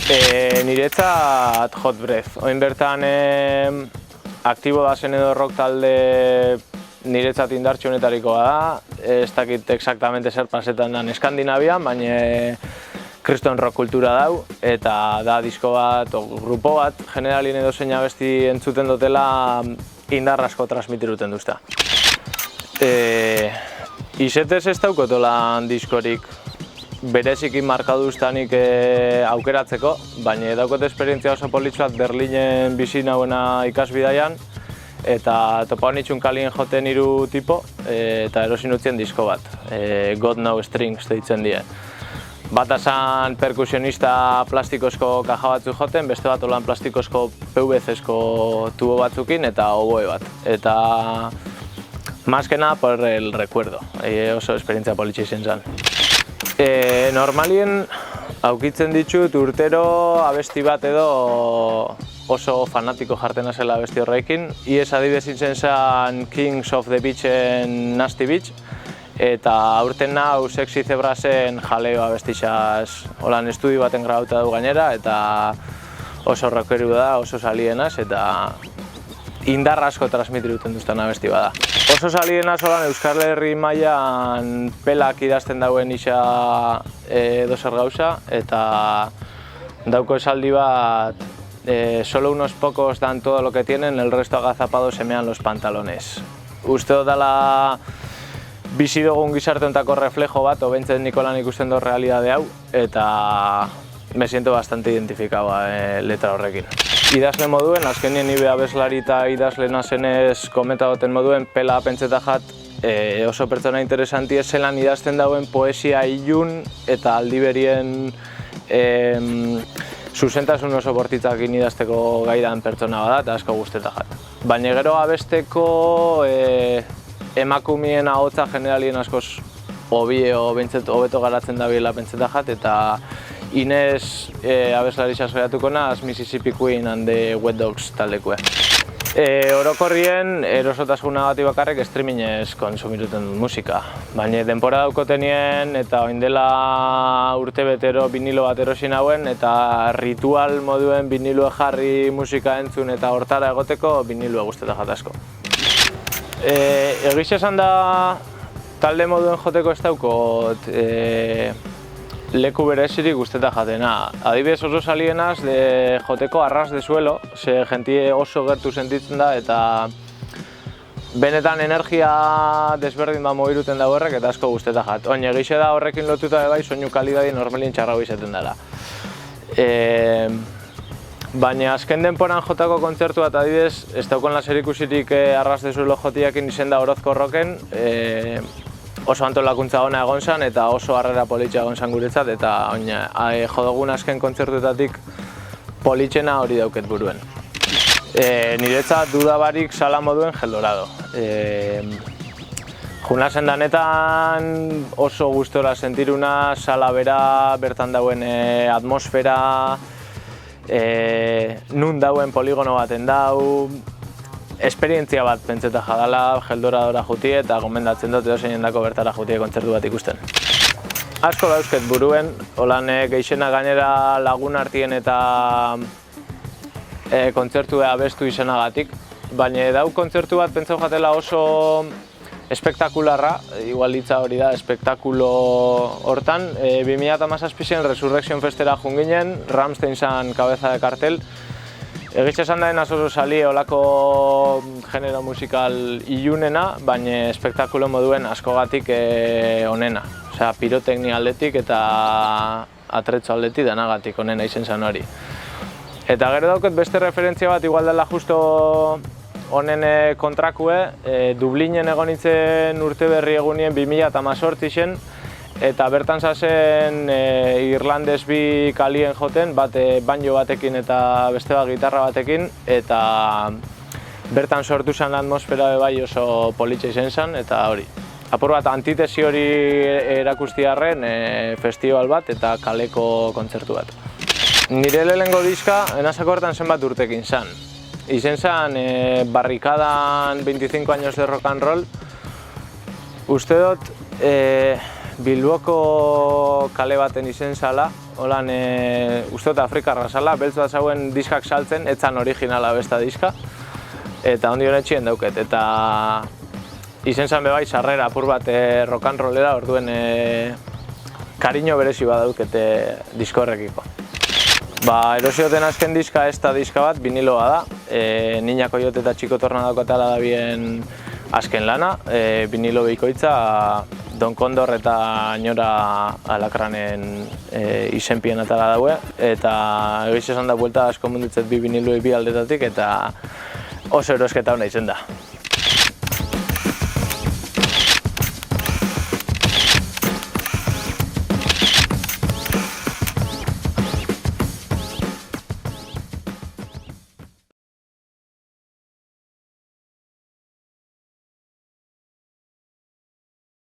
Niretzat Hot Breath. Oin bertan aktibo da zen edo rock talde niretzat indartxu honetarikoa da. Ez dakit exactamente zer pasetan dan Eskandinavian, baina kriston rock kultura dau. Eta da disko bat, o grupo bat, generalin edo zein abesti entzuten dutela indar asko transmitiruten duzta. Izetez ez daukotolan diskorik bereziki markaduztanik aukeratzeko, baina daukot esperientzia oso politxu bat Berlinen bizi nauena ikasbidaian, eta topa honitxun kalien joten hiru tipo, eta erosin utzien disko bat, God No Strings deitzen die. Bata zan perkusionista plastikozko kaja batzuk joten, beste bat olan plastikozko PVC-esko tubo batzukin eta oboe bat. Eta más que nada por el recuerdo, oso esperientzia politxe izan zen. Normalien aukitzen ditut urtero abesti bat edo oso fanatiko jartena zela abesti horrekin. Iez adibidez izen zen Kings of the Beachen Nasty Beach, eta aurten nau Sexy Zebrasen jaleo abestixaz holan estudio baten grabauta du gainera, eta oso rockeru da, oso salienaz, eta indar asko transmitiruten duzten abesti bada. Oso salienaz holan Euskal Herri mailan pelak idazten dauen isa edozer gauza, eta dauko esaldi bat, solo unos pocos dan todo lo que tienen, el resto agazapados se mean los pantalones. Uste dut dela bizi dugun gizarte hontako reflejo bat, obentzen Nikolan ikusten dut realidade hau, eta me siento bastante identificado letra horrekin. Idazle moduen, azkenien nire abeslari eta idazle nazenez komentagoten moduen, pela pentseta jat oso pertsona interesanti zelan idazten dauen poesia ilun eta aldiberien zuzentasun oso bortitzakin idazteko gaidan pertsona bada eta asko guzteta jat. Baina gero abesteko emakumeen ahotsa generalien askoz hobeto garatzen dabiela pentseta jat, eta Inez abeslari sasoiatuko naz Mississippi Queen and the Wet Dogs taldekue. Orokorrien erosotasunagatik bakarrik streamingez konsumiruten dut musika. Baina denpora daukotenien eta oindela urte betero vinilo bat erosin hauen, eta ritual moduen vinilue jarri musika entzun eta hortara egoteko vinilue guzteta jatazko. Egiz esan da talde moduen joteko ez daukot leku berezirik guzteta jatena. Adibidez oso salienaz joteko arras de suelo, ze jentie oso gertu sentitzen da eta benetan energia desberdin ba mogiruten da horrek eta asko guzteta jat. Oin egize da horrekin lotuta bai soinu kalidadi normalien txarrago izaten dela. Baina azken denporan jotako kontzertu bat adibidez, ez daukon laserikusirik arras de suelo jotiakin izen da Orozko Rocken, oso antolakuntza ona egon zen eta oso harrera politxa egon zen guretzat, eta jo dugun azken kontzertuetatik politxena hori dauket buruen. Niretzat dudabarik sala moduen Geldorado. Junazen danetan oso gustora sentiruna, sala bera, bertan dauen atmosfera, nun dauen poligono baten dau, esperientzia bat pentseta jadala Geldoradora jutie eta gomendatzen dut edo zeinendako bertara jutie kontzertu bat ikusten. Asko dauzket buruen, holan geixena gainera lagun artien eta kontzertu abestu izenagatik, baina dau kontzertu bat pentsau jatela oso espektakularra, igual hitza hori da, espektakulo hortan. 2017an Resurrection Festera junginen, Rammstein zan kabeza de kartel. Egitxe esan daen oso sali olako genero musikal ilunena, baina espektakulo moduen askogatik onena. Osea, piroteknia aldetik eta atretzo aldetik denagatik onena izen zen hori. Eta gero dauket beste referentzia bat igual dela justo honen kontrakue, Dublinen egon nintzen urte berri egunien 2018 zen, eta bertan zazen irlandez bi kalien joten, bat banjo batekin eta beste bat gitarra batekin, eta bertan sortu zen atmosfera bai oso politxe izen zen, eta hori. Apur bat antitesi hori erakustiarren festival bat eta kaleko kontzertu bat. Nire lehenengo diska, enazako hortan zenbat urtekin zen. Izen zen Barrikadan 25 años de rock and roll. Uste dut, Bilboko kale baten izen zala, holan uste dut Afrikarra zala, beltz bat zauen diskak saltzen, etzan originala besta diska, eta ondi honetxien dauket, eta izen zan bebai sarrera apur bat rock and rollera, orduen kariño berezi bat daukete disko horrekiko. Erosioten azken diska ez da diska bat, viniloa da, Niña Koyote eta Txiko Torna daukatela da bien azken lana, vinilo bikoitza Don Kondor eta Ñora Alakranen izenpien atala daue, eta egiz esan da buelta asko munditzet bi viniloi bi aldetatik, eta oso erosketa hona izen da.